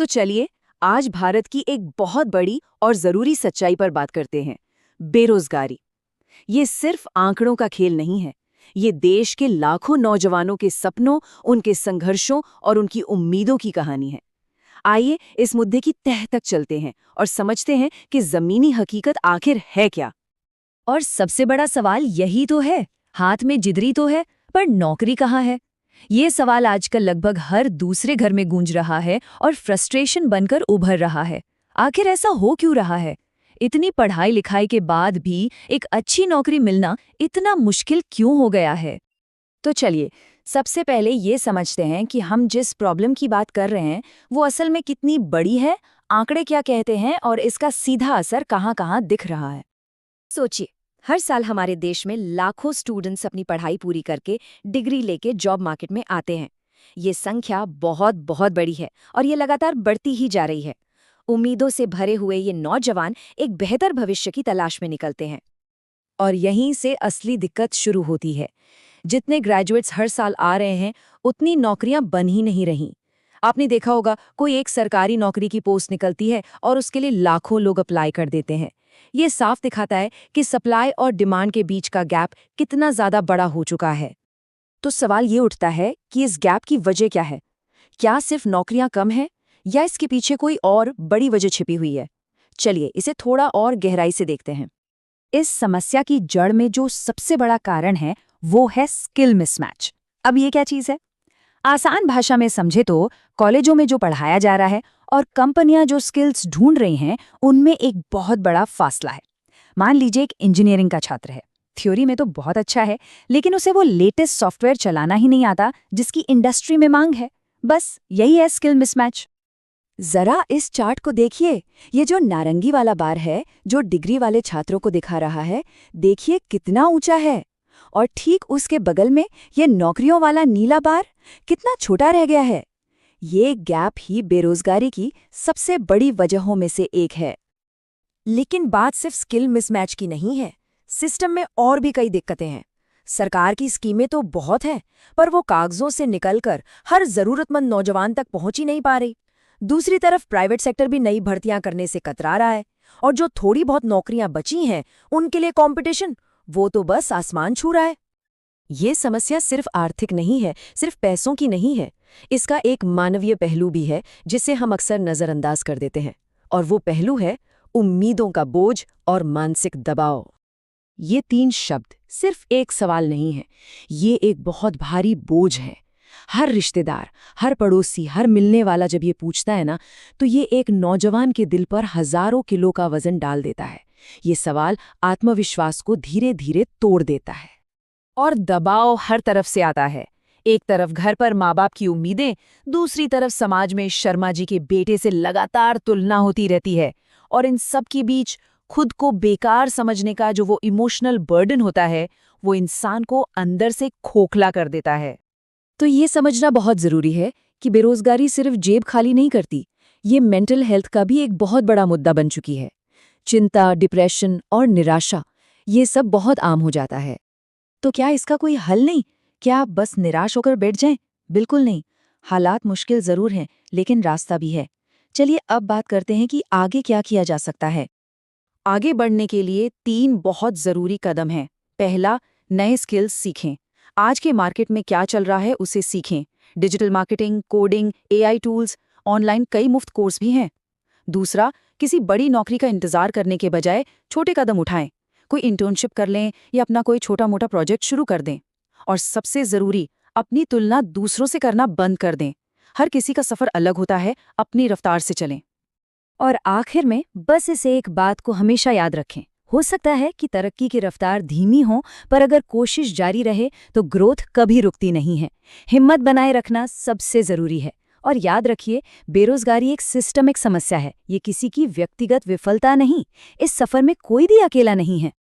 तो चलिए आज भारत की एक बहुत बड़ी और जरूरी सच्चाई पर बात करते हैं। बेरोजगारी। ये सिर्फ आंकड़ों का खेल नहीं है। ये देश के लाखों नौजवानों के सपनों, उनके संघर्षों और उनकी उम्मीदों की कहानी है। आइए इस मुद्दे की तह तक चलते हैं और समझते हैं कि जमीनी हकीकत आखिर है क्या। और सबसे बड़ा सवाल यही तो है, हाथ में जिगरी तो है, पर नौकरी कहाँ है? ये सवाल आजकल लगभग हर दूसरे घर में गूंज रहा है और फ्रस्ट्रेशन बनकर उभर रहा है। आखिर ऐसा हो क्यों रहा है? इतनी पढ़ाई लिखाई के बाद भी एक अच्छी नौकरी मिलना इतना मुश्किल क्यों हो गया है? तो चलिए सबसे पहले ये समझते हैं कि हम जिस प्रॉब्लम की बात कर रहे हैं वो असल में कितनी बड़ी है, आंकड़े क्या कहते हैं और इसका सीधा असर कहाँ-कहाँ दिख रहा है। सोचिए, हर साल हमारे देश में लाखों स्टूडेंट्स अपनी पढ़ाई पूरी करके डिग्री लेके जॉब मार्केट में आते हैं। ये संख्या बहुत बहुत बड़ी है और ये लगातार बढ़ती ही जा रही है। उम्मीदों से भरे हुए ये नौजवान एक बेहतर भविष्य की तलाश में निकलते हैं। और यहीं से असली दिक्कत शुरू होती है। जितने ग्रेजुएट्स हर साल आ रहे हैं, उतनी नौकरियां बन ही नहीं रहीं। आपने देखा होगा, कोई एक सरकारी नौकरी की पोस्ट निकलती है और उसके लिए लाखों लोग अप्लाई कर देते हैं। ये साफ दिखाता है कि सप्लाई और डिमांड के बीच का गैप कितना ज्यादा बड़ा हो चुका है। तो सवाल ये उठता है कि इस गैप की वजह क्या है? क्या सिर्फ नौकरियां कम है या इसके पीछे कोई और बड़ी वजह छिपी हुई है? चलिए इसे थोड़ा और गहराई से देखते हैं। इस समस्या की जड़ में जो सबसे बड़ा कारण है वो है स्किल मिसमैच। अब ये क्या चीज़ है? आसान भाषा में समझे तो कॉलेजों में जो पढ़ाया जा रहा है और कंपनियां जो स्किल्स ढूंढ रही हैं उनमें एक बहुत बड़ा फासला है। मान लीजिए एक इंजीनियरिंग का छात्र है, थ्योरी में तो बहुत अच्छा है, लेकिन उसे वो लेटेस्ट सॉफ्टवेयर चलाना ही नहीं आता जिसकी इंडस्ट्री में मांग है। बस यही है स्किल मिसमैच। जरा इस चार्ट को देखिए। ये जो नारंगी वाला बार है, जो डिग्री वाले छात्रों को दिखा रहा है, देखिए कितना ऊंचा है। और ठीक उसके बगल में ये नौकरियों वाला नीला बार कितना छोटा रह गया है। ये गैप ही बेरोजगारी की सबसे बड़ी वजहों में से एक है। लेकिन बात सिर्फ स्किल मिसमैच की नहीं है। सिस्टम में और भी कई दिक्कतें हैं। सरकार की स्कीमें तो बहुत हैं, पर वो कागजों से निकलकर हर जरूरतमंद नौजवान तक पहुंच ही नहीं पा रही। दूसरी तरफ प्राइवेट सेक्टर भी नई भर्तियां करने से कतरा रहा है और जो थोड़ी बहुत नौकरियां बची हैं उनके लिए कंपटीशन वो तो बस आसमान छू रहा है। ये समस्या सिर्फ आर्थिक नहीं है, सिर्फ पैसों की नहीं है। इसका एक मानवीय पहलू भी है जिसे हम अक्सर नज़रअंदाज कर देते हैं, और वो पहलू है उम्मीदों का बोझ और मानसिक दबाव। ये 3 शब्द सिर्फ एक सवाल नहीं है, ये एक बहुत भारी बोझ है। हर रिश्तेदार, हर पड़ोसी, हर मिलने वाला जब ये पूछता है ना, तो ये एक नौजवान के दिल पर हजारों किलो का वजन डाल देता है। ये सवाल आत्मविश्वास को धीरे धीरे तोड़ देता है। और दबाव हर तरफ से आता है। एक तरफ घर पर माँ बाप की उम्मीदें, दूसरी तरफ समाज में शर्मा जी के बेटे से लगातार तुलना होती रहती है। और इन सब के बीच खुद को बेकार समझने का जो वो इमोशनल बर्डन होता है, वो इंसान को अंदर से खोखला कर देता है। तो ये समझना बहुत ज़रूरी है कि बेरोजगारी सिर्फ जेब खाली नहीं करती, ये मेंटल हेल्थ का भी एक बहुत बड़ा मुद्दा बन चुकी है। चिंता, डिप्रेशन और निराशा, ये सब बहुत आम हो जाता है। तो क्या इसका कोई हल नहीं? क्या आप बस निराश होकर बैठ जाएं? बिल्कुल नहीं। हालात मुश्किल ज़रूर हैं, लेकिन रास्ता भी है। चलिए अब बात करते हैं कि आगे क्या किया जा सकता है। आगे बढ़ने के लिए 3 बहुत ज़रूरी कदम हैं। पहला, नए स्किल्स सीखें। आज के मार्केट में क्या चल रहा है उसे सीखें। Digital marketing, coding, AI tools, online कई मुफ्त कोर्स भी हैं। दूसरा, किसी बड़ी नौकरी का इंतजार करने के बजाय छोटे कदम उठाएं। कोई इंटर्नशिप कर लें या अपना कोई छोटा मोटा प्रोजेक्ट शुरू कर दें। और सबसे ज़रूरी, अपनी तुलना दूसरों से करना बंद कर दें। हर किसी का सफ़र अलग होता है, अपनी रफ्तार से चलें। और आखिर में बस इस एक बात को हमेशा याद रखें, हो सकता है कि तरक्की की रफ्तार धीमी हो, पर अगर कोशिश जारी रहे तो ग्रोथ कभी रुकती नहीं है। हिम्मत बनाए रखना सबसे ज़रूरी है। और याद रखिए, बेरोजगारी एक सिस्टमिक समस्या है, ये किसी की व्यक्तिगत विफलता नहीं। इस सफ़र में कोई भी अकेला नहीं है।